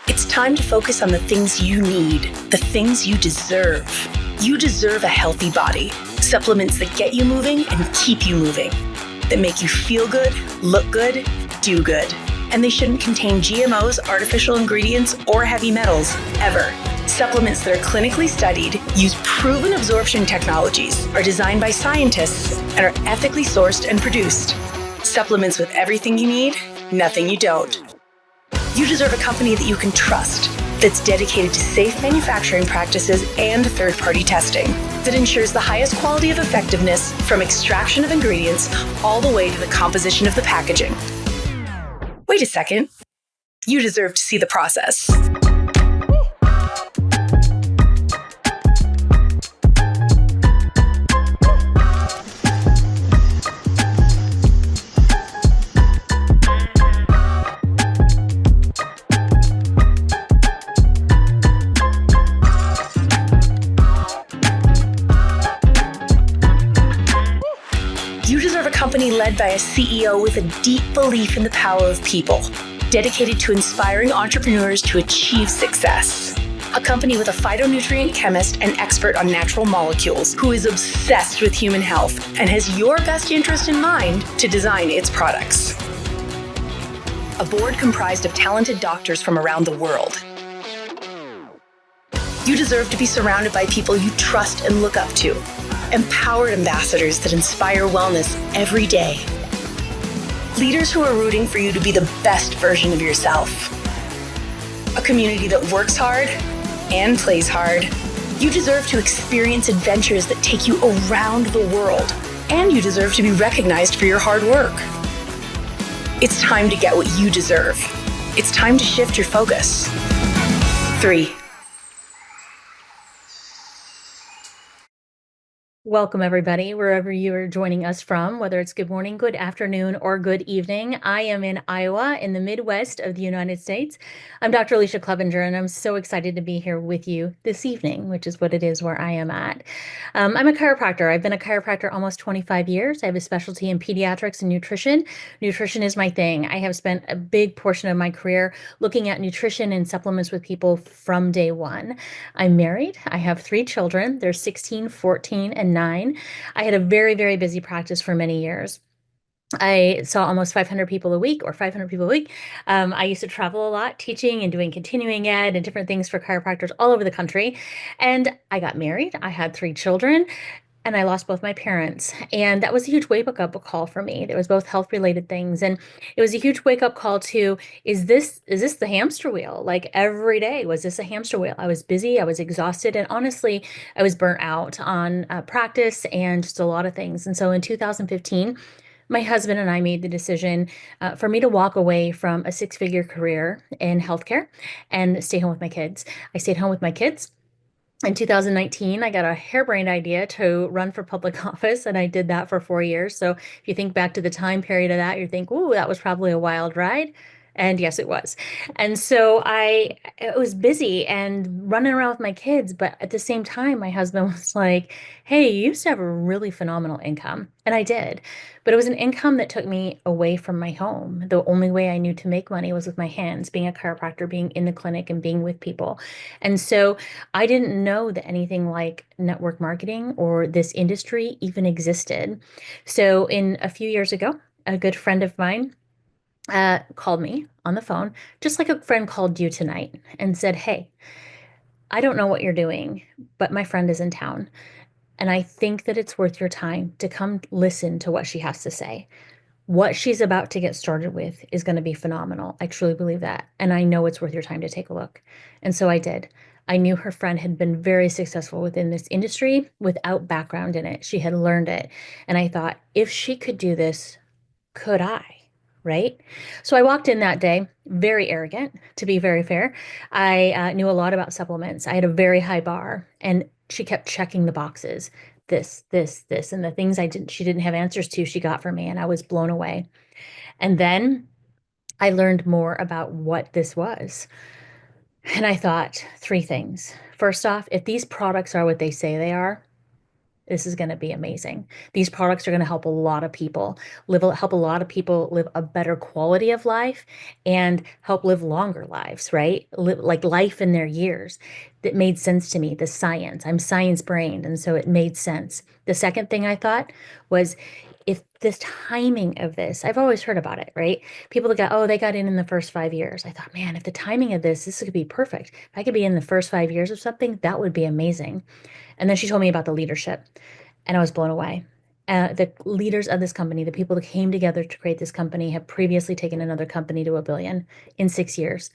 It's time to focus on the things you need, the things you deserve. You deserve a healthy body, supplements that get you moving and keep you moving, that make you feel good, look good, do good. And they shouldn't contain GMOs, artificial ingredients, or heavy metals, ever. Supplements that are clinically studied, use proven absorption technologies, are designed by scientists, and are ethically sourced and produced. Supplements with everything you need, nothing you don't. You deserve a company that you can trust, that's dedicated to safe manufacturing practices and third-party testing, that ensures the highest quality of effectiveness from extraction of ingredients all the way to the composition of the packaging. Wait a second. You deserve to see the process. You deserve a company led by a CEO with a deep belief in the power of people, dedicated to inspiring entrepreneurs to achieve success. A company with a phytonutrient chemist and expert on natural molecules who is obsessed with human health and has your best interest in mind to design its products. A board comprised of talented doctors from around the world. You deserve to be surrounded by people you trust and look up to. Empowered ambassadors that inspire wellness every day. Leaders who are rooting for you to be the best version of yourself. A community that works hard and plays hard. You deserve to experience adventures that take you around the world, and you deserve to be recognized for your hard work. It's time to get what you deserve. It's time to shift your focus. 3. Welcome, everybody, wherever you are joining us from, whether it's good morning, good afternoon, or good evening. I am in Iowa, in the Midwest of the United States. I'm Dr. Alicia Clevenger, and I'm so excited to be here with you this evening, which is what it is where I am at. I'm a chiropractor. I've been a chiropractor almost 25 years. I have a specialty in pediatrics and nutrition. Nutrition is my thing. I have spent a big portion of my career looking at nutrition and supplements with people from day one. I'm married. I have 3 children. They're 16, 14, and 9. I had a very, very busy practice for many years. I saw almost 500 people a week or 500 people a week. I used to travel a lot, teaching and doing continuing ed and different things for chiropractors all over the country. And I got married. I had 3 children. And I lost both my parents. And that was a huge wake-up call for me. It was both health-related things. And it was a huge wake-up call to, is this the hamster wheel? Like every day, was this a hamster wheel? I was busy, I was exhausted, and honestly, I was burnt out on practice and just a lot of things. And so in 2015, my husband and I made the decision for me to walk away from a 6-figure career in healthcare and stay home with my kids. I stayed home with my kids. In 2019, I got a harebrained idea to run for public office, and I did that for 4 years. So if you think back to the time period of that, you think, "Ooh, that was probably a wild ride." And yes, it was. And so I was busy and running around with my kids, but at the same time, my husband was like, "Hey, you used to have a really phenomenal income." And I did. But it was an income that took me away from my home. The only way I knew to make money was with my hands, being a chiropractor, being in the clinic, and being with people. And so I didn't know that anything like network marketing or this industry even existed. So in a few years ago, a good friend of mine called me on the phone, just like a friend called you tonight, and said, "Hey, I don't know what you're doing, but my friend is in town. And I think that it's worth your time to come listen to what she has to say. What she's about to get started with is going to be phenomenal. I truly believe that. And I know it's worth your time to take a look." And so I did. I knew her friend had been very successful within this industry without background in it. She had learned it. And I thought, if she could do this, could I? Right? So I walked in that day, very arrogant, to be very fair. I knew a lot about supplements. I had a very high bar, and she kept checking the boxes. This, and the things she didn't have answers to, she got for me, and I was blown away. And then I learned more about what this was. And I thought 3 things. First off, if these products are what they say they are, this is going to be amazing. These products are going to help a lot of people help a lot of people live a better quality of life and help live longer lives, right? Live like life in their years. That made sense to me, the science. I'm science brained, and so it made sense. The second thing I thought was if this timing of this, I've always heard about it, right? People that got, oh, they got in the first 5 years. I thought, man, if the timing of this could be perfect. If I could be in the first 5 years of something, that would be amazing. And then she told me about the leadership, and I was blown away. The leaders of this company, the people that came together to create this company, have previously taken another company to a billion in 6 years.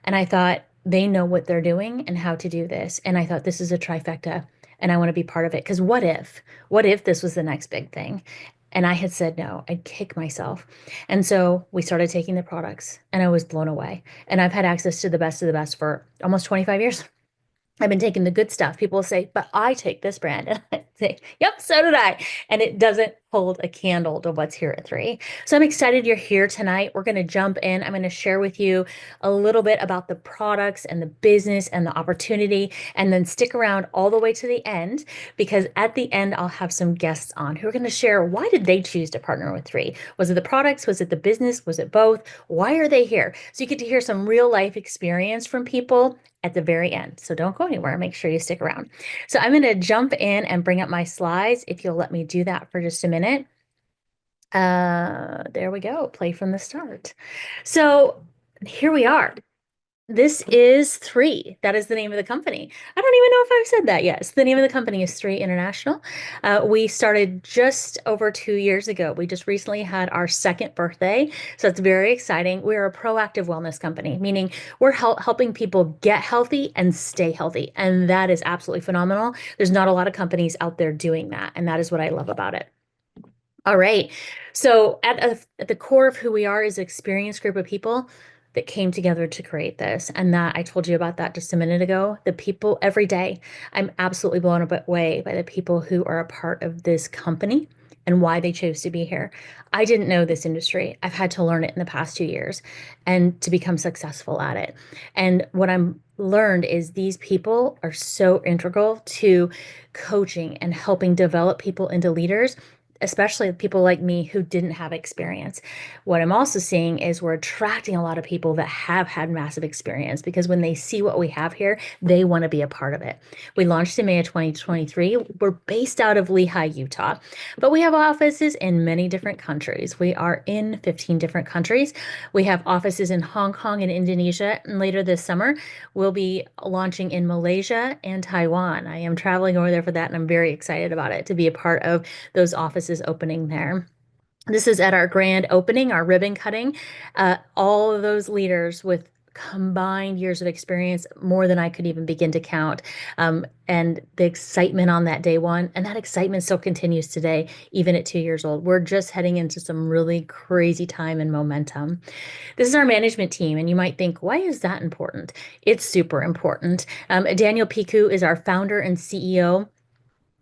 And I thought, they know what they're doing and how to do this. And I thought, this is a trifecta, and I want to be part of it. Because what if this was the next big thing? And I had said no, I'd kick myself. And so we started taking the products, and I was blown away. And I've had access to the best of the best for almost 25 years. I've been taking the good stuff. People say, but I take this brand. And I say, yep, so did I. And it doesn't hold a candle to what's here at three. So I'm excited you're here tonight. We're going to jump in. I'm going to share with you a little bit about the products and the business and the opportunity, and then stick around all the way to the end, because at the end, I'll have some guests on who are going to share, why did they choose to partner with three? Was it the products? Was it the business? Was it both? Why are they here? So you get to hear some real life experience from people at the very end. So don't go anywhere. Make sure you stick around. So I'm going to jump in and bring up my slides if you'll let me do that for just a minute. There we go. Play from the start. So here we are. This is Three. That is the name of the company. I don't even know if I've said that yet. So the name of the company is Three International. We started just over 2 years ago. We just recently had our second birthday. So it's very exciting. We're a proactive wellness company, meaning we're helping people get healthy and stay healthy. And that is absolutely phenomenal. There's not a lot of companies out there doing that. And that is what I love about it. All right. So at the core of who we are is an experienced group of people that came together to create this. And that I told you about that just a minute ago. The people every day, I'm absolutely blown away by the people who are a part of this company and why they chose to be here. I didn't know this industry. I've had to learn it in the past 2 years and to become successful at it. And what I'm learned is these people are so integral to coaching and helping develop people into leaders, especially people like me who didn't have experience. What I'm also seeing is we're attracting a lot of people that have had massive experience, because when they see what we have here, they want to be a part of it. We launched in May of 2023. We're based out of Lehigh, Utah, but we have offices in many different countries. We are in 15 different countries. We have offices in Hong Kong and Indonesia, and later this summer, we'll be launching in Malaysia and Taiwan. I am traveling over there for that, and I'm very excited about it, to be a part of those offices opening there. This is at our grand opening, our ribbon cutting. All of those leaders with combined years of experience, more than I could even begin to count. And the excitement on that day one, and that excitement still continues today, even at 2 years old. We're just heading into some really crazy time and momentum. This is our management team, and you might think, why is that important? It's super important. Daniel Piku is our founder and CEO.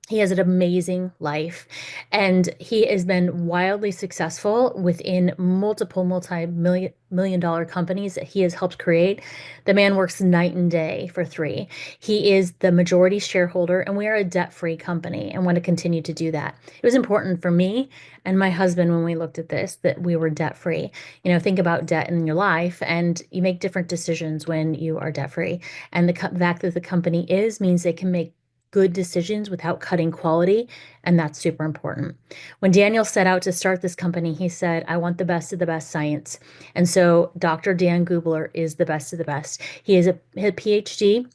He has an amazing life, and he has been wildly successful within multiple multi-million dollar companies that he has helped create. The man works night and day for three. He is the majority shareholder, and we are a debt-free company and want to continue to do that. It was important for me and my husband when we looked at this that we were debt-free. Think about debt in your life, and you make different decisions when you are debt-free. And the fact that the company means they can make good decisions without cutting quality. And that's super important. When Daniel set out to start this company, he said, I want the best of the best science. And so Dr. Dan Gubler is the best of the best. He is a PhD,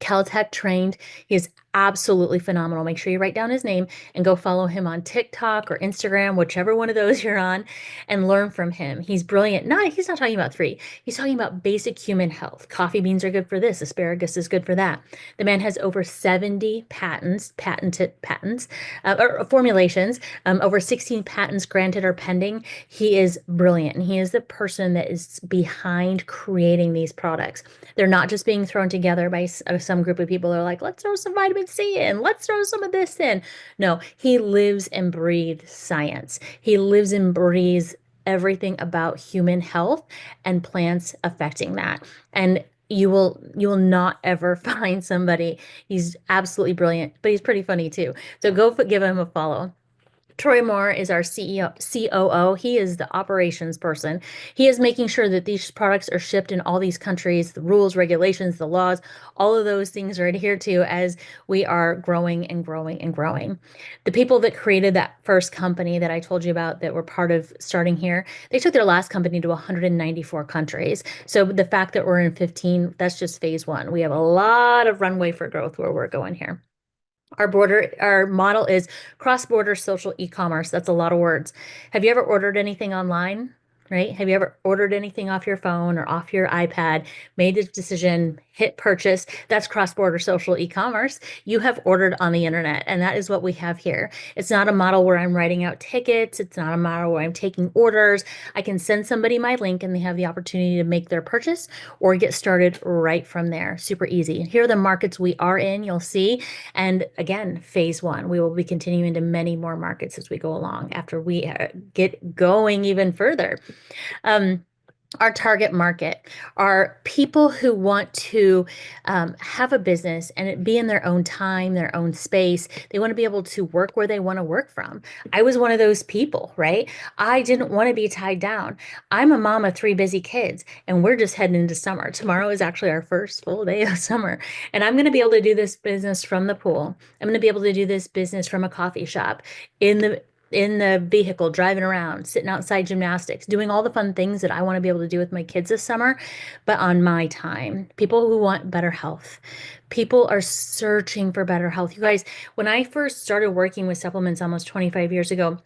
Caltech trained. He is absolutely phenomenal. Make sure you write down his name and go follow him on TikTok or Instagram, whichever one of those you're on, and learn from him. He's brilliant. He's not talking about three. He's talking about basic human health. Coffee beans are good for this. Asparagus is good for that. The man has over 70 patented patents, or formulations, over 16 patents granted or pending. He is brilliant, and he is the person that is behind creating these products. They're not just being thrown together by some group of people who are like, let's throw some vitamin C in, let's throw some of this in. No, he lives and breathes science. He lives and breathes everything about human health and plants affecting that. And You will not ever find somebody. He's absolutely brilliant, but he's pretty funny too. So give him a follow. Troy Moore is our CEO, COO. He is the operations person. He is making sure that these products are shipped in all these countries, the rules, regulations, the laws, all of those things are adhered to as we are growing and growing and growing. The people that created that first company that I told you about that were part of starting here, they took their last company to 194 countries. So the fact that we're in 15, that's just phase one. We have a lot of runway for growth where we're going here. Our model is cross-border social e-commerce. That's a lot of words. Have you ever ordered anything online? Right? Have you ever ordered anything off your phone or off your iPad, made the decision, hit purchase? That's cross-border social e-commerce. You have ordered on the internet, and that is what we have here. It's not a model where I'm writing out tickets. It's not a model where I'm taking orders. I can send somebody my link and they have the opportunity to make their purchase or get started right from there. Super easy. Here are the markets we are in. You'll see. And again, phase one, we will be continuing to many more markets as we go along after we get going even further. Um, our target market are people who want to have a business and it be in their own time, their own space. They want to be able to work where they want to work from. I was one of those people, right? I didn't want to be tied down. I'm a mom of three busy kids, and we're just heading into summer. Tomorrow is actually our first full day of summer, and I'm going to be able to do this business from the pool. I'm going to be able to do this business from a coffee shop in the vehicle, driving around, sitting outside gymnastics, doing all the fun things that I want to be able to do with my kids this summer, but on my time. People who want better health. People are searching for better health. You guys, when I first started working with supplements almost 25 years ago,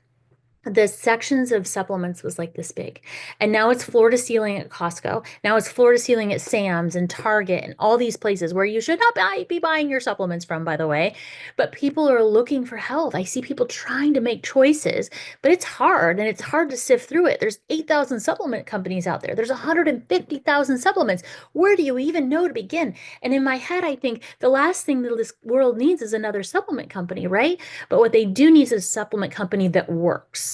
the sections of supplements was like this big. And now it's floor to ceiling at Costco. Now it's floor to ceiling at Sam's and Target and all these places where you should not be buying your supplements from, by the way. But people are looking for health. I see people trying to make choices, but it's hard and it's hard to sift through it. There's 8,000 supplement companies out there. There's 150,000 supplements. Where do you even know to begin? And in my head, I think the last thing that this world needs is another supplement company, right? But what they do need is a supplement company that works.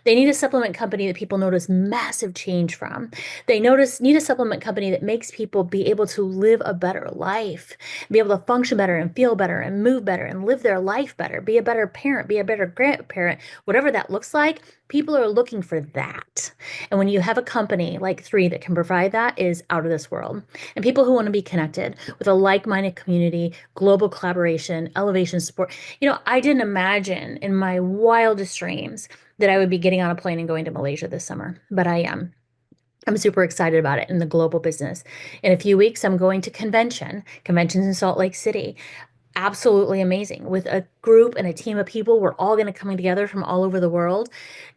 They need a supplement company that people notice massive change from. They need a supplement company that makes people be able to live a better life, be able to function better and feel better and move better and live their life better, be a better parent, be a better grandparent, whatever that looks like. People are looking for that. And when you have a company like Three that can provide that is out of this world. And people who want to be connected with a like-minded community, global collaboration, elevation support. I didn't imagine in my wildest dreams that I would be getting on a plane and going to Malaysia this summer, but I am. I'm super excited about it in the global business. In a few weeks, I'm going to conventions in Salt Lake City. Absolutely amazing. With a group and a team of people, we're all going to coming together from all over the world,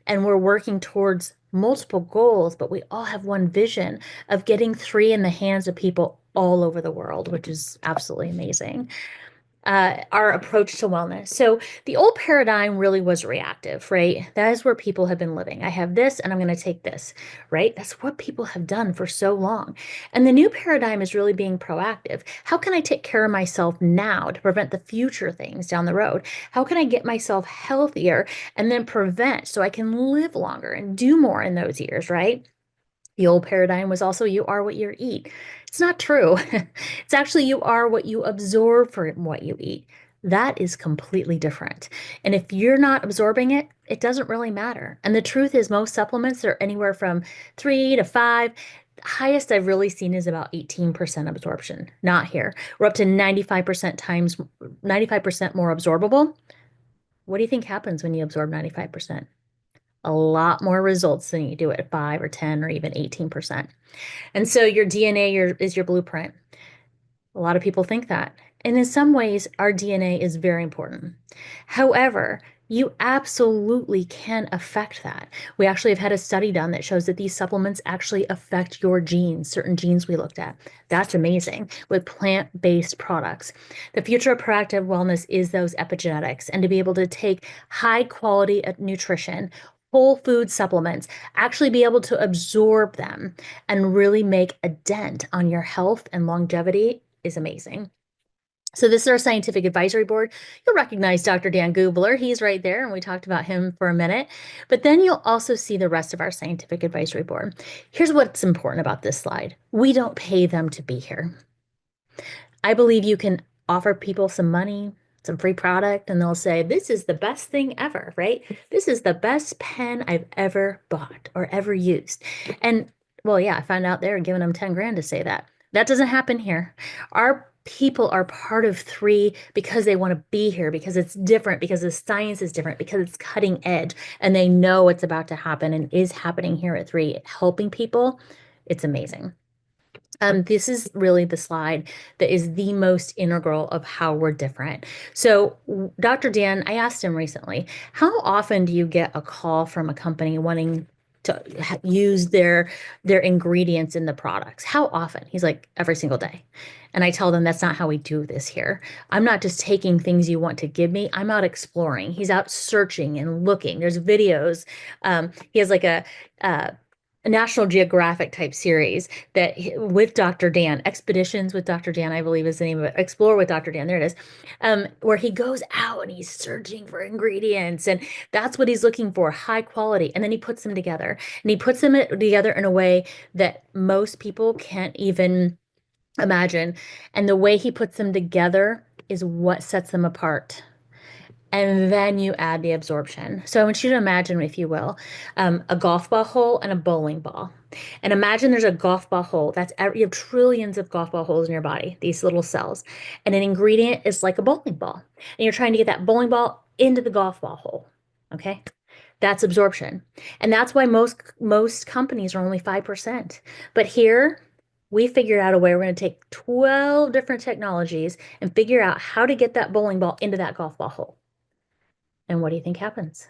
and we're working towards multiple goals, but we all have one vision of getting Three in the hands of people all over the world, which is absolutely amazing. Our approach to wellness. So the old paradigm really was reactive, right? That is where people have been living. I have this and I'm going to take this, right? That's what people have done for so long. And the new paradigm is really being proactive. How can I take care of myself now to prevent the future things down the road? How can I get myself healthier and then prevent so I can live longer and do more in those years, right? The old paradigm was also you are what you eat. It's not true. It's actually you are what you absorb from what you eat. That is completely different. And if you're not absorbing it, it doesn't really matter. And the truth is, most supplements are anywhere from 3 to 5. The highest I've really seen is about 18% absorption. Not here. We're up to 95% more absorbable. What do you think happens when you absorb 95%? A lot more results than you do at 5 or 10 or even 18%. And so your DNA is your blueprint. A lot of people think that. And in some ways, our DNA is very important. However, you absolutely can affect that. We actually have had a study done that shows that these supplements actually affect your genes, certain genes we looked at. That's amazing with plant-based products. The future of proactive wellness is those epigenetics and to be able to take high quality nutrition, whole food supplements, actually be able to absorb them and really make a dent on your health and longevity is amazing. So this is our scientific advisory board. You'll recognize Dr. Dan Gubler. He's right there, and we talked about him for a minute. But then you'll also see the rest of our scientific advisory board. Here's what's important about this slide. We don't pay them to be here. I believe you can offer people some money, some free product, and they'll say, this is the best thing ever, right? This is the best pen I've ever bought or ever used. And well, yeah, I found out they were giving them 10 grand to say that. That doesn't happen here. Our people are part of three because they want to be here, because it's different, because the science is different, because it's cutting edge, and they know it's about to happen and is happening here at three, helping people. It's amazing. This is really the slide that is the most integral of how we're different. So, Dr. Dan, I asked him recently, how often do you get a call from a company wanting to use their ingredients in the products? How often? He's like, every single day. And I tell them that's not how we do this here. I'm not just taking things you want to give me. I'm out exploring. He's out searching and looking. There's videos. He has like a National Geographic type series that with Dr. Dan, Expeditions with Dr. Dan, I believe is the name of it. Explore with Dr. Dan, there it is. Where he goes out and he's searching for ingredients, and that's what he's looking for, high quality. And then he puts them together, and he puts them together in a way that most people can't even imagine. And the way he puts them together is what sets them apart. And then you add the absorption. So I want you to imagine, if you will, a golf ball hole and a bowling ball. And imagine there's a golf ball hole. You have trillions of golf ball holes in your body, these little cells. And an ingredient is like a bowling ball. And you're trying to get that bowling ball into the golf ball hole. Okay? That's absorption. And that's why most companies are only 5%. But here, we figured out a way. We're going to take 12 different technologies and figure out how to get that bowling ball into that golf ball hole. And what do you think happens?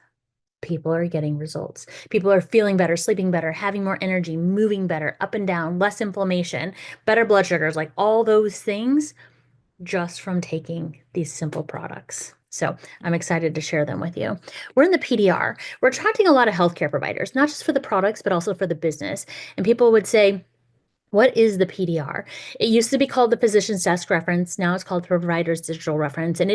People are getting results. People are feeling better, sleeping better, having more energy, moving better, up and down, less inflammation, better blood sugars, like all those things just from taking these simple products. So I'm excited to share them with you. We're in the PDR. We're attracting a lot of healthcare providers, not just for the products, but also for the business. And people would say, what is the PDR? It used to be called the Physician's Desk Reference. Now it's called the Provider's Digital Reference. And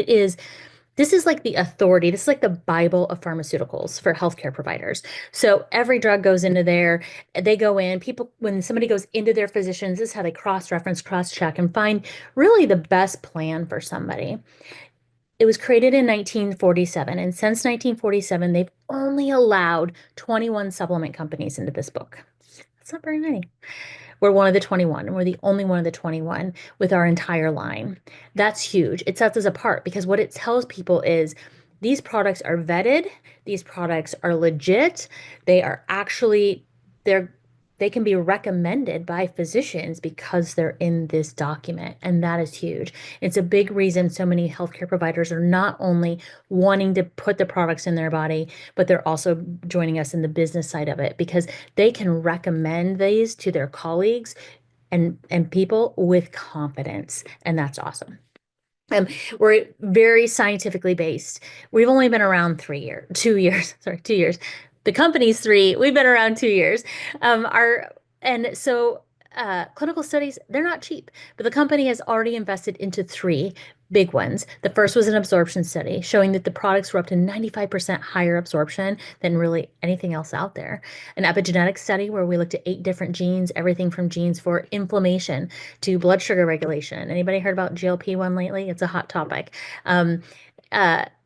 this is like the authority. This is like the Bible of pharmaceuticals for healthcare providers. So every drug goes into there. They go in. People, when somebody goes into their physicians, this is how they cross-reference, cross-check, and find really the best plan for somebody. It was created in 1947, and since 1947, they've only allowed 21 supplement companies into this book. That's not very many. We're one of the 21, and we're the only one of the 21 with our entire line. That's huge. It sets us apart because what it tells people is these products are vetted, these products are legit, they are actually they can be recommended by physicians because they're in this document, and that is huge. It's a big reason so many healthcare providers are not only wanting to put the products in their body, but they're also joining us in the business side of it because they can recommend these to their colleagues and people with confidence, and that's awesome. We're very scientifically based. We've only been around 2 years, sorry, 2 years. The company's three. We've been around 2 years. Our and so clinical studies, they're not cheap, but the company has already invested into three big ones. The first was an absorption study showing that the products were up to 95% higher absorption than really anything else out there. An epigenetic study where we looked at 8 different genes, everything from genes for inflammation to blood sugar regulation. Anybody heard about GLP-1 lately? It's a hot topic. Um,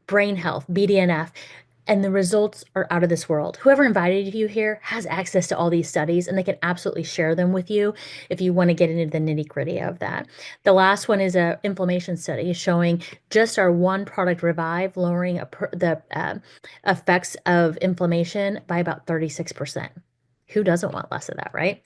Brain health, BDNF. And the results are out of this world. Whoever invited you here has access to all these studies, and they can absolutely share them with you if you want to get into the nitty-gritty of that. The last one is a inflammation study showing just our one product Revive lowering the effects of inflammation by about 36%. Who doesn't want less of that, right?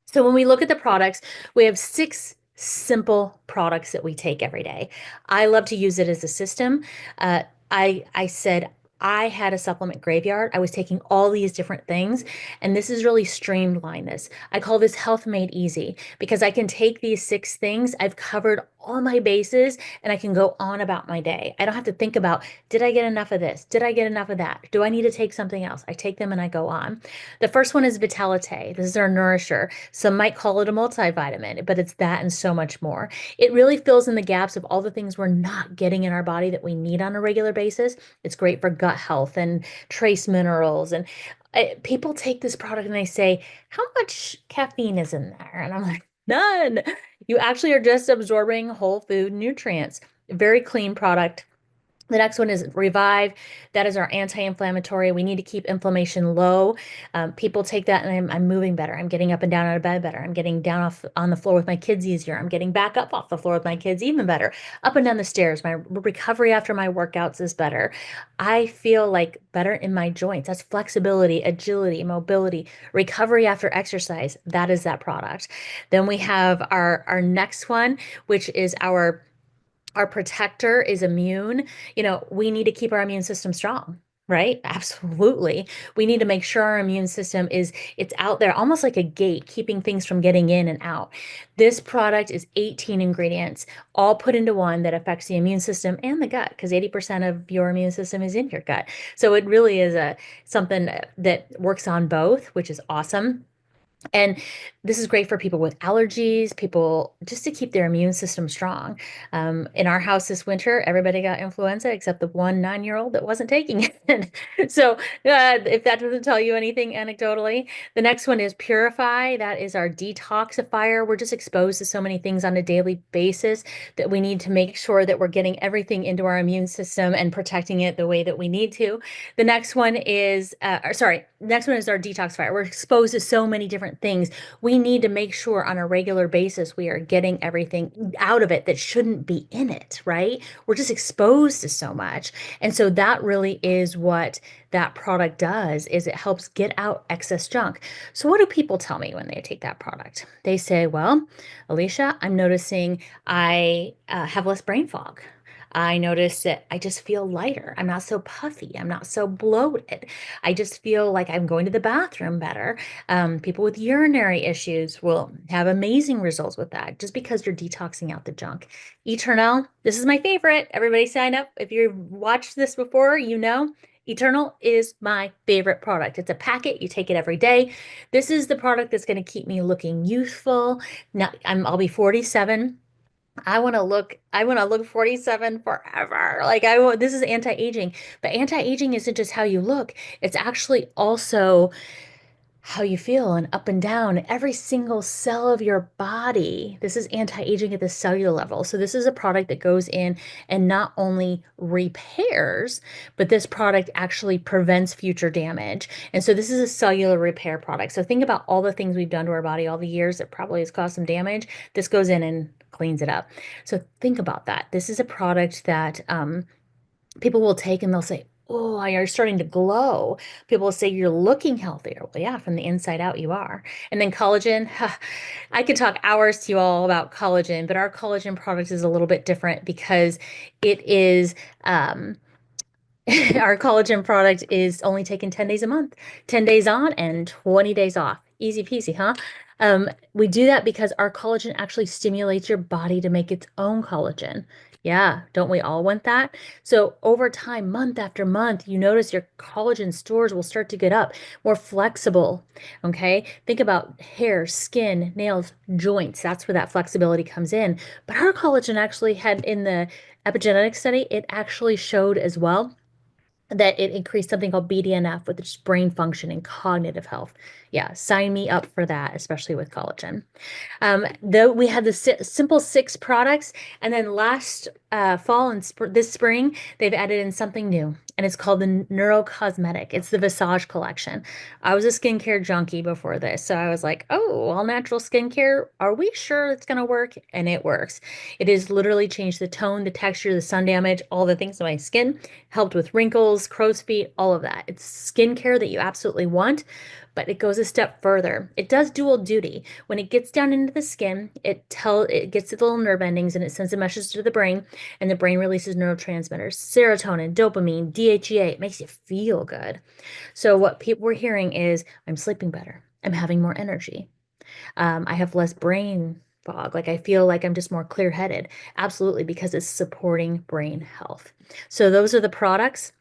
So when we look at the products, we have 6 simple products that we take every day. I love to use it as a system. I said I had a supplement graveyard. I was taking all these different things, and this has really streamlined this. I call this health made easy because I can take these six things. I've covered all my bases and I can go on about my day. I don't have to think about, did I get enough of this? Did I get enough of that? Do I need to take something else? I take them and I go on. The first one is Vitalite. This is our nourisher. Some might call it a multivitamin, but it's that and so much more. It really fills in the gaps of all the things we're not getting in our body that we need on a regular basis. It's great for gut health and trace minerals. And people take this product and they say, how much caffeine is in there? And I'm like, none. You actually are just absorbing whole food nutrients. Very clean product. The next one is Revive. That is our anti-inflammatory. We need to keep inflammation low. People take that and I'm moving better. I'm getting up and down out of bed better. I'm getting down off on the floor with my kids easier. I'm getting back up off the floor with my kids even better. Up and down the stairs. My recovery after my workouts is better. I feel like better in my joints. That's flexibility, agility, mobility, recovery after exercise. That is that product. Then we have our next one, which is our protector is immune. We need to keep our immune system strong, right? Absolutely. We need to make sure our immune system it's out there almost like a gate, keeping things from getting in and out. This product is 18 ingredients, all put into one that affects the immune system and the gut, because 80% of your immune system is in your gut. So it really is a something that works on both, which is awesome. And this is great for people with allergies, people just to keep their immune system strong. In our house this winter, everybody got influenza except the one 9-year-old that wasn't taking it. So, if that doesn't tell you anything anecdotally, the next one is Purify. That is our detoxifier. We're just exposed to so many things on a daily basis that we need to make sure that we're getting everything into our immune system and protecting it the way that we need to. The next one is, next one is our detoxifier. We're exposed to so many different things. We need to make sure on a regular basis we are getting everything out of it that shouldn't be in it, right? We're just exposed to so much. And so that really is what that product does, is it helps get out excess junk. So what do people tell me when they take that product? They say, well, Alicia, I'm noticing I have less brain fog. I notice that I just feel lighter. I'm not so puffy. I'm not so bloated. I just feel like I'm going to the bathroom better. People with urinary issues will have amazing results with that just because you're detoxing out the junk. Eternal, this is my favorite. Everybody sign up. If you've watched this before, you know. Eternal is my favorite product. It's a packet. You take it every day. This is the product that's going to keep me looking youthful. Now, I'll be 47. I want to look 47 forever. Like this is anti-aging, but anti-aging isn't just how you look. It's actually also how you feel and up and down every single cell of your body. This is anti-aging at the cellular level. So this is a product that goes in and not only repairs, but this product actually prevents future damage. And so this is a cellular repair product. So think about all the things we've done to our body all the years that probably has caused some damage. This goes in and cleans it up. So think about that. This is a product that people will take and they'll say, oh, you're starting to glow. People will say you're looking healthier. Well, yeah, from the inside out, you are. And then collagen, I could talk hours to you all about collagen, but our collagen product is a little bit different because it is, our collagen product is only taken 10 days a month, 10 days on and 20 days off. Easy peasy, huh? We do that because our collagen actually stimulates your body to make its own collagen. Yeah, don't we all want that? So over time, month after month, you notice your collagen stores will start to get up, more flexible. Okay. Think about hair, skin, nails, joints. That's where that flexibility comes in. But our collagen actually had in the epigenetic study, it actually showed as well that it increased something called BDNF, which is brain function and cognitive health. Yeah, sign me up for that, especially with collagen. Though we had the simple six products, and then last fall and this spring, they've added in something new, and it's called the Neurocosmetic. It's the Visage collection. I was a skincare junkie before this, so I was like, oh, all natural skincare. Are we sure it's going to work? And it works. It has literally changed the tone, the texture, the sun damage, all the things on my skin, helped with wrinkles, crow's feet, all of that. It's skincare that you absolutely want, but it goes a step further. It does dual duty. When it gets down into the skin, it gets the little nerve endings and it sends a message to the brain, and the brain releases neurotransmitters, serotonin, dopamine, DHEA. It makes you feel good. So what people were hearing is, I'm sleeping better. I'm having more energy. I have less brain fog. Like I feel like I'm just more clear-headed. Absolutely, because it's supporting brain health. So those are the products.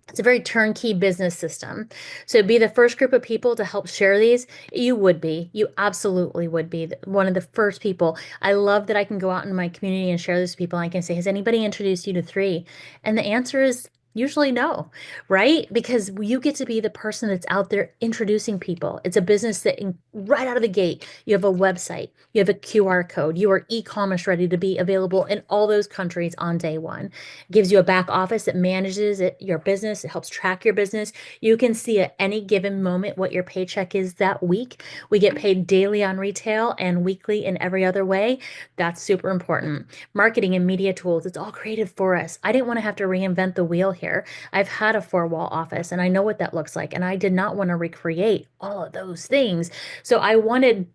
It's a very turnkey business system. So be the first group of people to help share these. You would be. You absolutely would be one of the first people. I love that I can go out in my community and share this with people. I can say, has anybody introduced you to three? And the answer is usually no, right? Because you get to be the person that's out there introducing people. It's a business that right out of the gate, you have a website, you have a QR code, you are e-commerce ready to be available in all those countries on day one. It gives you a back office that manages your business. It helps track your business. You can see at any given moment what your paycheck is that week. We get paid daily on retail and weekly in every other way. That's super important. Marketing and media tools, it's all created for us. I didn't want to have to reinvent the wheel here. I've had a four-wall office and I know what that looks like. And I did not want to recreate all of those things. So I wanted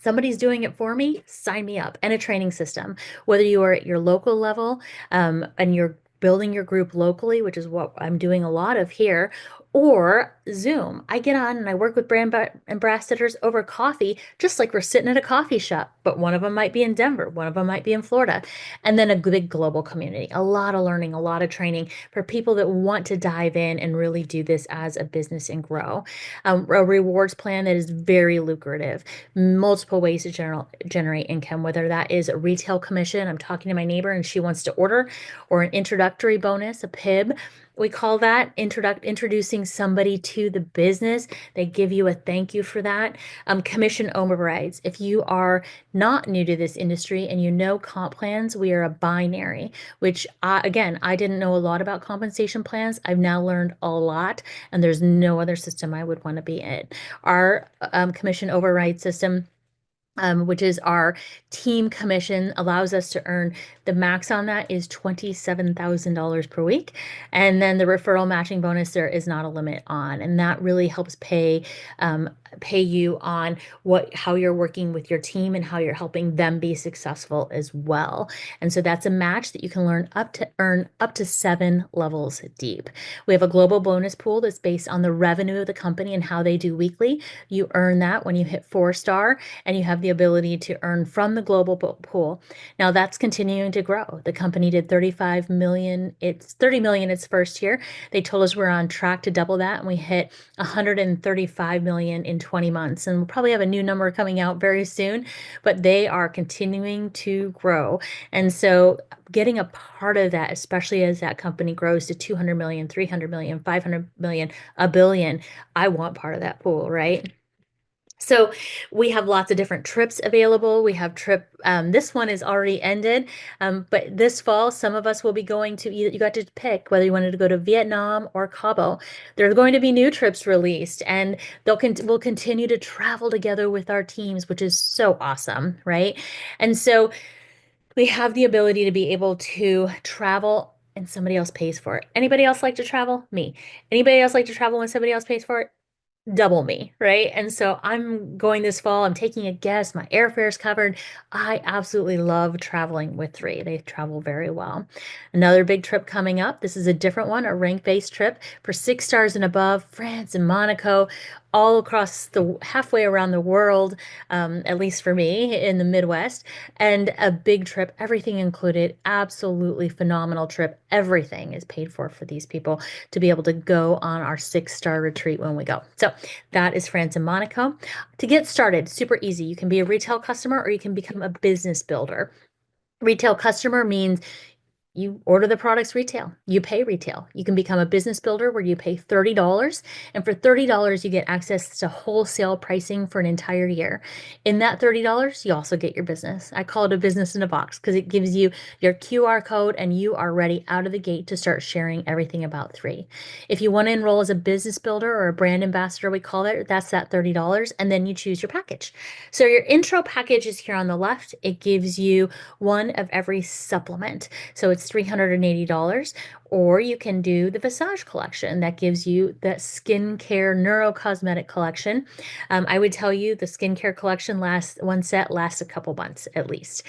somebody's doing it for me, sign me up. And a training system, whether you are at your local level and you're building your group locally, which is what I'm doing a lot of here, or Zoom. I get on and I work with brand ambassadors over coffee, just like we're sitting at a coffee shop, but one of them might be in Denver, one of them might be in Florida, and then a big global community. A lot of learning, a lot of training for people that want to dive in and really do this as a business and grow. A rewards plan that is very lucrative, multiple ways to generate income, whether that is a retail commission. I'm talking to my neighbor and she wants to order, or an introductory bonus, a PIB. We call that introducing somebody to the business. They give you a thank you for that. Commission overrides. If you are not new to this industry and you know comp plans, we are a binary, which again, I didn't know a lot about compensation plans. I've now learned a lot, and there's no other system I would want to be in. Our commission override system, which is our team commission, allows us to earn the max on that is $27,000 per week. And then the referral matching bonus, there is not a limit on. And that really helps pay you on how you're working with your team and how you're helping them be successful as well. And so that's a match that you can earn up to 7 levels deep. We have a global bonus pool that's based on the revenue of the company and how they do weekly. You earn that when you hit 4-star, and you have the ability to earn from the global pool. Now that's continuing to grow. The company did 35 million. It's 30 million its first year. They told us we're on track to double that, and we hit 135 million in 20 months. And we'll probably have a new number coming out very soon, but they are continuing to grow. And so getting a part of that, especially as that company grows to 200 million, 300 million, 500 million, a billion, I want part of that pool, right? So we have lots of different trips available. We have this one is already ended, but this fall, some of us will be going to you got to pick whether you wanted to go to Vietnam or Cabo. There are going to be new trips released, and we'll continue to travel together with our teams, which is so awesome, right? And so we have the ability to be able to travel and somebody else pays for it. Anybody else like to travel? Me. Anybody else like to travel when somebody else pays for it? Double me, right? And so I'm going this fall. I'm taking a guest. My airfare's covered. I absolutely love traveling with three. They travel very well. Another big trip coming up. This is a different one, a rank-based trip for 6 stars and above, France and Monaco, all across the halfway around the world, at least for me in the Midwest, and a big trip, everything included, absolutely phenomenal trip. Everything is paid for these people to be able to go on our 6-star retreat when we go. So that is France and Monaco. To get started, super easy. You can be a retail customer or you can become a business builder. Retail customer means you order the products retail, you pay retail. You can become a business builder where you pay $30. And for $30, you get access to wholesale pricing for an entire year. In that $30, you also get your business. I call it a business in a box because it gives you your QR code and you are ready out of the gate to start sharing everything about three. If you want to enroll as a business builder or a brand ambassador, we call it, that's that $30. And then you choose your package. So your intro package is here on the left. It gives you one of every supplement. So it's That's $380. Or you can do the Visage collection that gives you the skincare neurocosmetic collection. I would tell you the skincare collection lasts one set lasts a couple months at least.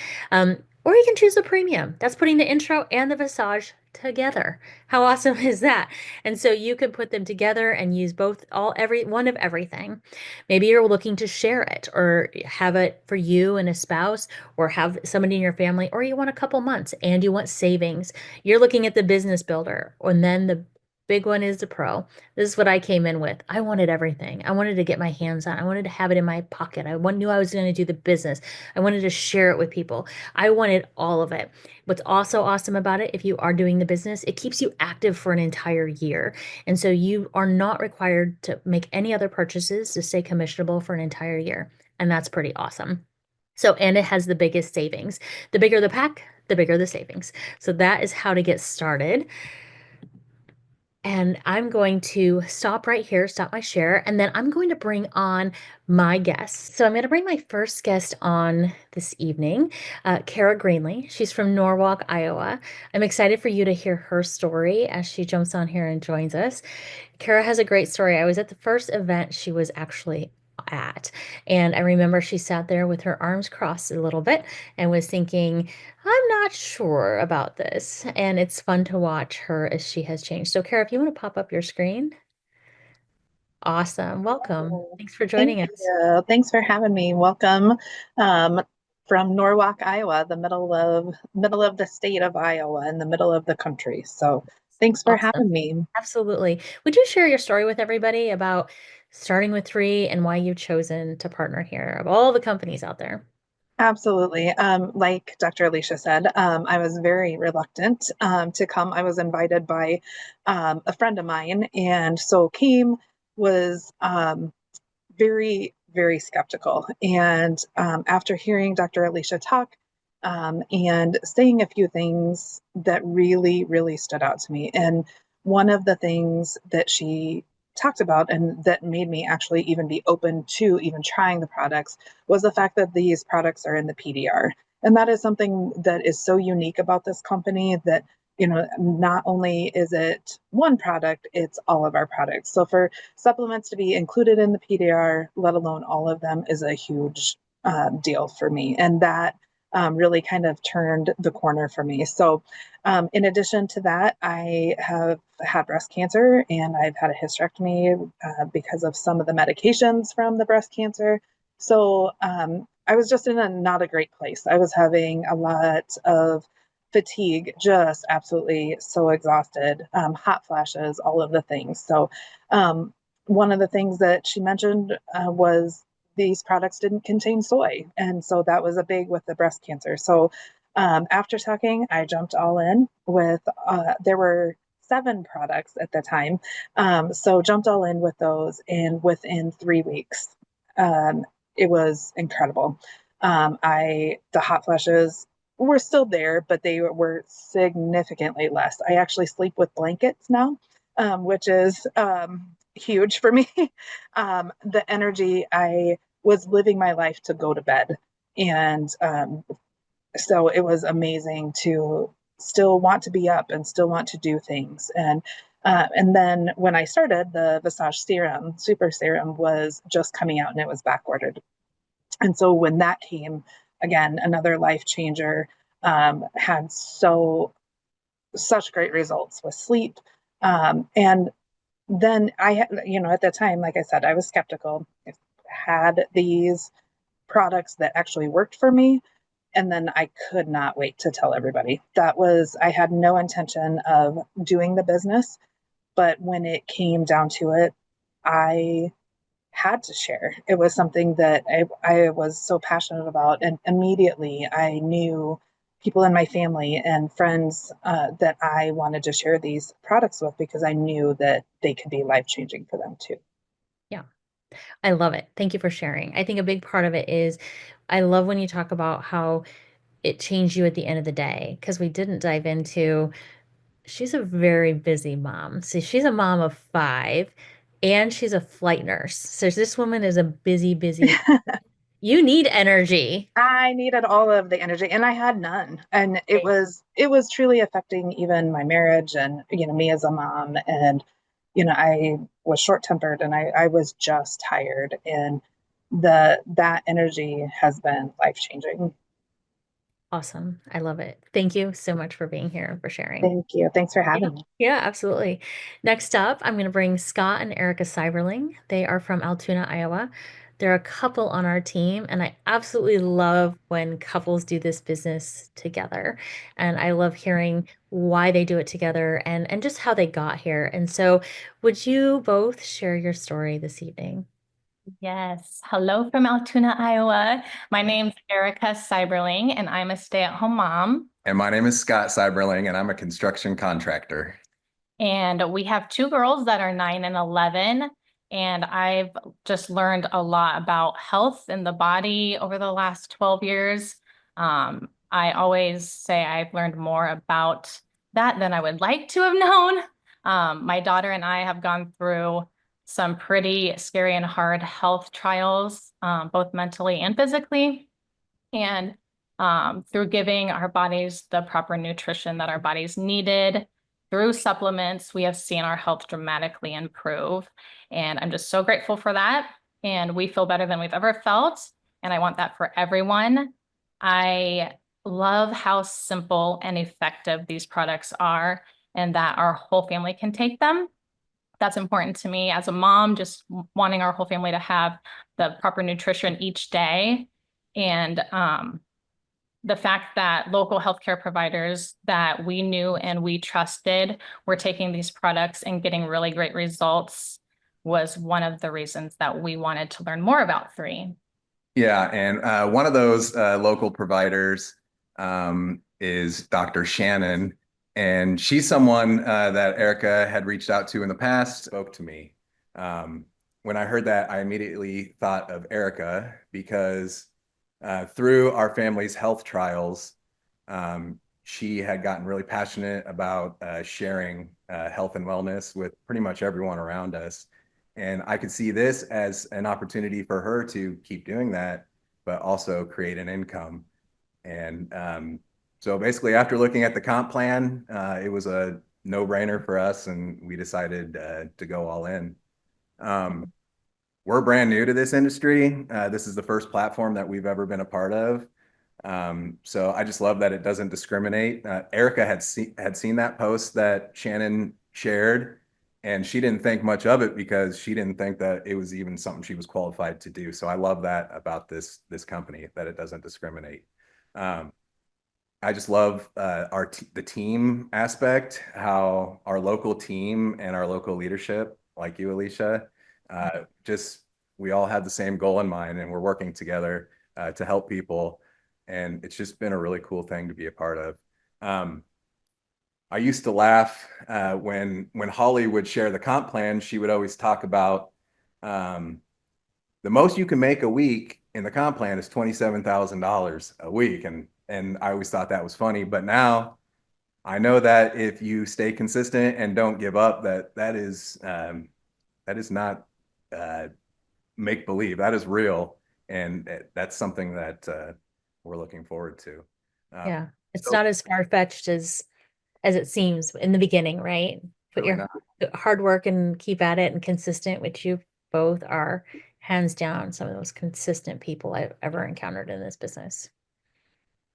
Or you can choose the premium. That's putting the intro and the Visage together. How awesome is that? And so you can put them together and use both, all, every one of everything. Maybe you're looking to share it or have it for you and a spouse or have somebody in your family, or you want a couple months and you want savings. You're looking at the business builder, and then the big one is the pro. This is what I came in with. I wanted everything. I wanted to get my hands on. I wanted to have it in my pocket. Knew I was going to do the business. I wanted to share it with people. I wanted all of it. What's also awesome about it, if you are doing the business, it keeps you active for an entire year. And so you are not required to make any other purchases to stay commissionable for an entire year. And that's pretty awesome. So, and it has the biggest savings. The bigger the pack, the bigger the savings. So that is how to get started. And I'm going to stop right here, stop my share, and then I'm going to bring on my guests. So I'm going to bring my first guest on this evening, Kara Greenlee. She's from Norwalk, Iowa. I'm excited for you to hear her story as she jumps on here and joins us. Kara has a great story. I was at the first event she was actually at, and I remember she sat there with her arms crossed a little bit and was thinking, I'm not sure about this. And it's fun to watch her as she has changed. So, Kara, if you want to pop up your screen, awesome. Welcome. Oh, Thanks for thank joining us. you. Thanks for having me. Welcome um, from Norwalk, Iowa, the middle of the state of Iowa, in the middle of the country. So thanks for Awesome. having me. Absolutely. Would you share your story with everybody about starting with three and why you've chosen to partner here of all the companies out there? Absolutely. Like Dr. Alicia said, I was very reluctant to come. I was invited by a friend of mine, and so came was very, very skeptical. And after hearing Dr. Alicia talk and saying a few things that really, really stood out to me. And one of the things that she talked about and that made me actually even be open to even trying the products was the fact that these products are in the PDR. And that is something that is so unique about this company that not only is it one product, it's all of our products. So for supplements to be included in the PDR, let alone all of them, is a huge deal for me. And that really kind of turned the corner for me. So, in addition to that, I have had breast cancer and I've had a hysterectomy because of some of the medications from the breast cancer. So, I was just in a not a great place. I was having a lot of fatigue, just absolutely so exhausted, hot flashes, all of the things. So, one of the things that she mentioned was these products didn't contain soy. And so that was a big with the breast cancer. So after talking, I jumped all in with, there were 7 products at the time. So jumped all in with those. And within 3 weeks, um, it was incredible. The hot flushes were still there, but they were significantly less. I actually sleep with blankets now, which is huge for me. The energy, I was living my life to go to bed. And so it was amazing to still want to be up and still want to do things. And then when I started, the Visage Serum, Super Serum, was just coming out and it was back ordered. And so when that came, again, another life changer, had such great results with sleep. And then at that time, like I said, I was skeptical. I had these products that actually worked for me. And then I could not wait to tell everybody. I had no intention of doing the business. But when it came down to it, I had to share. It was something that I was so passionate about. And immediately I knew people in my family and friends that I wanted to share these products with because I knew that they could be life changing for them too. Yeah, I love it. Thank you for sharing. I think a big part of it is I love when you talk about how it changed you at the end of the day because we didn't dive into she's a very busy mom. See, she's a mom of five and she's a flight nurse. So this woman is a busy, busy. You need energy. I needed all of the energy and I had none. And Right. it was truly affecting even my marriage and, me as a mom. And, I was short-tempered and I was just tired. And that energy has been life-changing. Awesome. I love it. Thank you so much for being here and for sharing. Thank you. Thanks for Yeah, having me. yeah, absolutely. Next up, I'm going to bring Scott and Erica Seiberling. They are from Altoona, Iowa. They're a couple on our team, and I absolutely love when couples do this business together. And I love hearing why they do it together and just how they got here. And so, would you both share your story this evening? Yes. Hello from Altoona, Iowa. My name's Erica Seiberling, and I'm a stay-at-home mom. And my name is Scott Seiberling, and I'm a construction contractor. And we have two girls that are 9 and 11. And I've just learned a lot about health and the body over the last 12 years. I always say I've learned more about that than I would like to have known. My daughter and I have gone through some pretty scary and hard health trials, both mentally and physically. And through giving our bodies the proper nutrition that our bodies needed, through supplements, we have seen our health dramatically improve. And I'm just so grateful for that. And we feel better than we've ever felt. And I want that for everyone. I love how simple and effective these products are and that our whole family can take them. That's important to me as a mom, just wanting our whole family to have the proper nutrition each day. And the fact that local healthcare providers that we knew and we trusted were taking these products and getting really great results was one of the reasons that we wanted to learn more about 3. Yeah, and one of those local providers is Dr. Shannon, and she's someone that Erica had reached out to in the past, spoke to me. When I heard that, I immediately thought of Erica because through our family's health trials, she had gotten really passionate about sharing health and wellness with pretty much everyone around us. And I could see this as an opportunity for her to keep doing that, but also create an income. And so basically, after looking at the comp plan, it was a no-brainer for us, and we decided to go all in. We're brand new to this industry. This is the first platform that we've ever been a part of. So I just love that it doesn't discriminate. Erica had seen that post that Shannon shared, and she didn't think much of it because she didn't think that it was even something she was qualified to do. So I love that about this company, that it doesn't discriminate. I just love the team aspect, how our local team and our local leadership, like you, Alicia, just we all have the same goal in mind, and we're working together to help people. And it's just been a really cool thing to be a part of. I used to laugh when Holly would share the comp plan. She would always talk about the most you can make a week in the comp plan is $27,000 a week, and I always thought that was funny. But now I know that if you stay consistent and don't give up, that is not make believe. That is real, and that's something that we're looking forward to. Yeah, it's So not as far-fetched as it seems in the beginning, right? Put really your not. hard work and keep at it and consistent, which you both are hands down some of the most consistent people I've ever encountered in this business.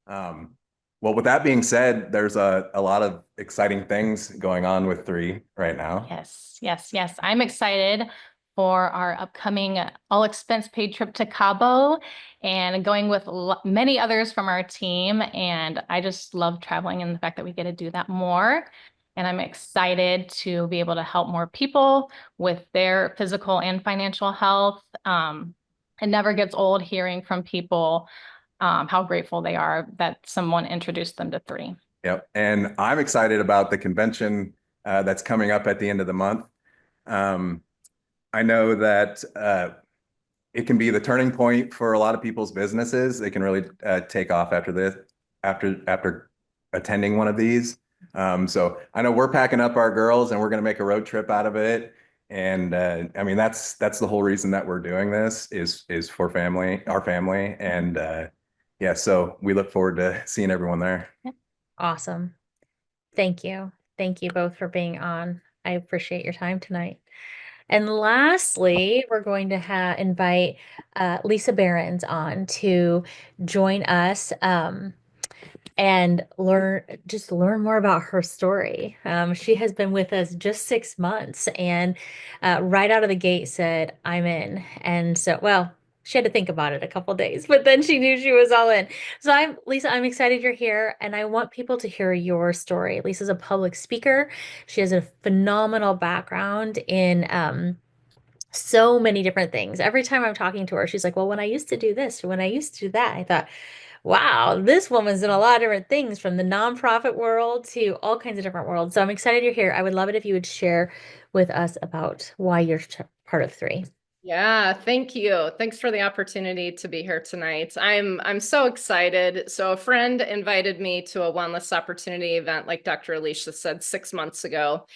Well, with that being said, there's a lot of exciting things going on with 3 right now. Yes, yes, yes. I'm excited for our upcoming all expense paid trip to Cabo and going with many others from our team. And I just love traveling and the fact that we get to do that more. And I'm excited to be able to help more people with their physical and financial health. It never gets old hearing from people how grateful they are that someone introduced them to 3. Yep. And I'm excited about the convention that's coming up at the end of the month. I know that it can be the turning point for a lot of people's businesses. They can really take off after attending one of these. So I know we're packing up our girls and we're going to make a road trip out of it. And I mean, that's the whole reason that we're doing this is for our family. And yeah, so we look forward to seeing everyone there. Awesome. Thank you. Thank you both for being on. I appreciate your time tonight. And lastly, we're going to invite Lisa Behrends on to join us and learn more about her story. She has been with us just 6 months and right out of the gate said, I'm in. And so, well, she had to think about it a couple days, but then she knew she was all in. So Lisa, I'm excited you're here and I want people to hear your story. Lisa's a public speaker. She has a phenomenal background in so many different things. Every time I'm talking to her, she's like, well, when I used to do this, when I used to do that, I thought, wow, this woman's in a lot of different things from the nonprofit world to all kinds of different worlds. So I'm excited you're here. I would love it if you would share with us about why you're part of 3. Yeah, thank you. Thanks for the opportunity to be here tonight. I'm so excited. So a friend invited me to a wellness opportunity event, like Dr. Alicia said, 6 months ago.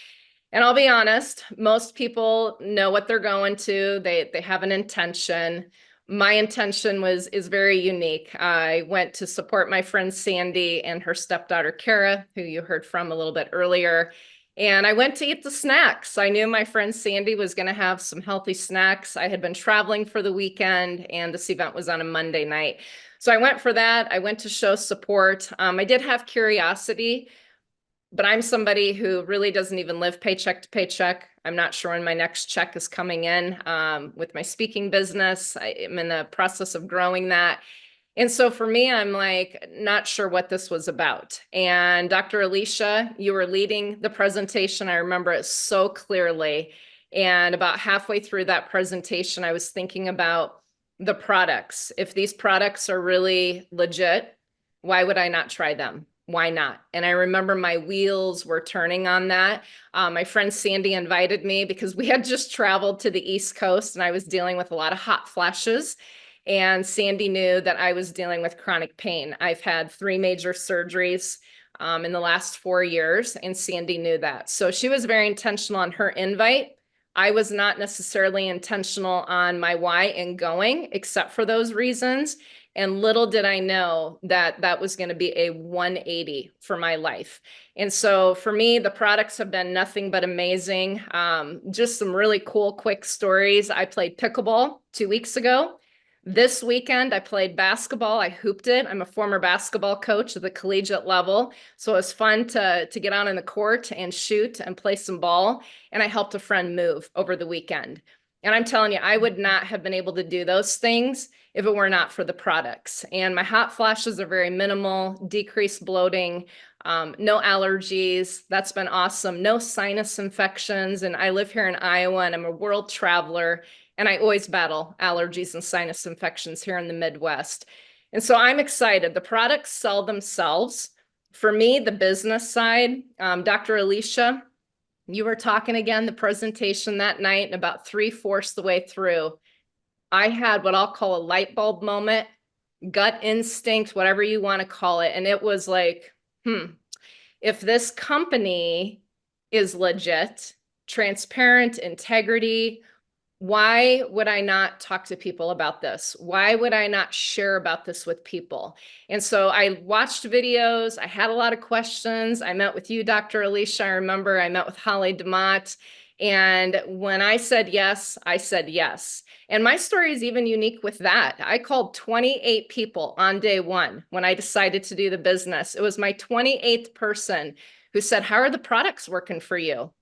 And I'll be honest, most people know what they're going to. They have an intention. My intention is very unique. I went to support my friend Sandy and her stepdaughter Kara, who you heard from a little bit earlier. And I went to eat the snacks. I knew my friend Sandy was going to have some healthy snacks. I had been traveling for the weekend, and this event was on a Monday night. So I went for that. I went to show support. I did have curiosity, but I'm somebody who really doesn't even live paycheck to paycheck. I'm not sure when my next check is coming in with my speaking business. I am in the process of growing that. And so for me, I'm like, not sure what this was about. And Dr. Alicia, you were leading the presentation. I remember it so clearly. And about halfway through that presentation, I was thinking about the products. If these products are really legit, why would I not try them? Why not? And I remember my wheels were turning on that. My friend Sandy invited me because we had just traveled to the East Coast and I was dealing with a lot of hot flashes. And Sandy knew that I was dealing with chronic pain. I've had 3 major surgeries in the last 4 years, and Sandy knew that. So she was very intentional on her invite. I was not necessarily intentional on my why in going, except for those reasons. And little did I know that that was going to be a 180 for my life. And so for me, the products have been nothing but amazing. Just some really cool, quick stories. I played pickleball 2 weeks ago. This weekend, I played basketball. I hooped it. I'm a former basketball coach at the collegiate level. So it was fun to get out on the court and shoot and play some ball. And I helped a friend move over the weekend. And I'm telling you, I would not have been able to do those things if it were not for the products. And my hot flashes are very minimal, decreased bloating, no allergies. That's been awesome. No sinus infections. And I live here in Iowa and I'm a world traveler. And I always battle allergies and sinus infections here in the Midwest. And so I'm excited. The products sell themselves. For me, the business side, Dr. Alicia, you were talking again, the presentation that night, and about 3/4 the way through, I had what I'll call a light bulb moment, gut instinct, whatever you want to call it. And it was like, if this company is legit, transparent, integrity, why would I not talk to people about this? Why would I not share about this with people? And so I watched videos. I had a lot of questions. I met with you, Dr. Alicia. I remember I met with Holly DeMott. And when I said yes, I said yes. And my story is even unique with that. I called 28 people on day 1 when I decided to do the business. It was my 28th person who said, how are the products working for you?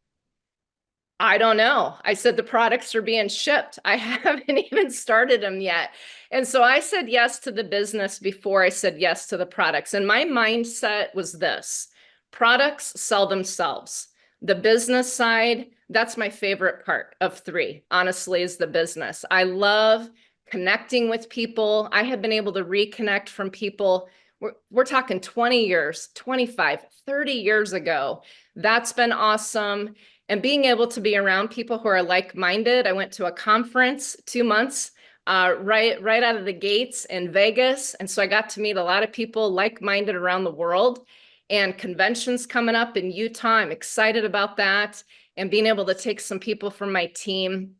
I don't know. I said, the products are being shipped. I haven't even started them yet. And so I said yes to the business before I said yes to the products. And my mindset was this: products sell themselves. The business side, that's my favorite part of 3, honestly, is the business. I love connecting with people. I have been able to reconnect from people. We're talking 20 years, 25, 30 years ago. That's been awesome. And being able to be around people who are like-minded. I went to a conference 2 months right out of the gates in Vegas. And so I got to meet a lot of people like-minded around the world, and conventions coming up in Utah. I'm excited about that. and being able to take some people from my team.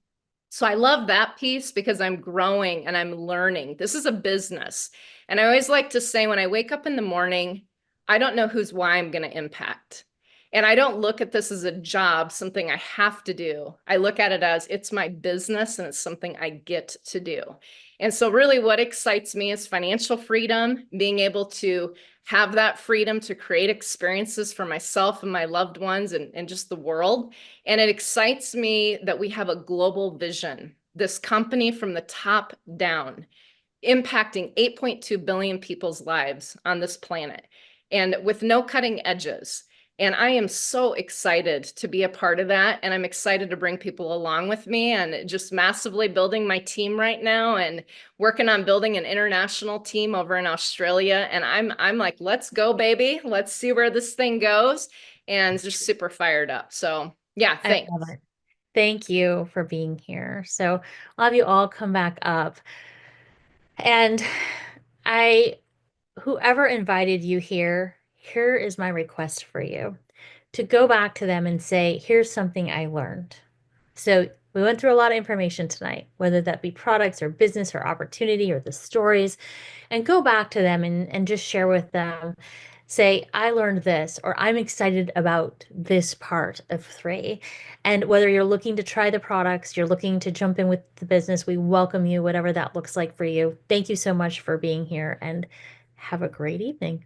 So I love that piece because I'm growing and I'm learning. This is a business. And I always like to say when I wake up in the morning, I don't know whose why I'm going to impact. And I don't look at this as a job, something I have to do. I look at it as it's my business and it's something I get to do. And so really what excites me is financial freedom, being able to have that freedom to create experiences for myself and my loved ones and just the world. And it excites me that we have a global vision, this company from the top down, impacting 8.2 billion people's lives on this planet and with no cutting edges. And I am so excited to be a part of that. And I'm excited to bring people along with me and just massively building my team right now and working on building an international team over in Australia. And I'm like, let's go, baby. Let's see where this thing goes. And just super fired up. So yeah, thanks. I love it. Thank you for being here. So I'll have you all come back up. And whoever invited you here, here is my request for you to go back to them and say, here's something I learned. So we went through a lot of information tonight, whether that be products or business or opportunity or the stories, and go back to them and just share with them. Say, I learned this, or I'm excited about this part of 3. And whether you're looking to try the products, you're looking to jump in with the business, we welcome you, whatever that looks like for you. Thank you so much for being here and have a great evening.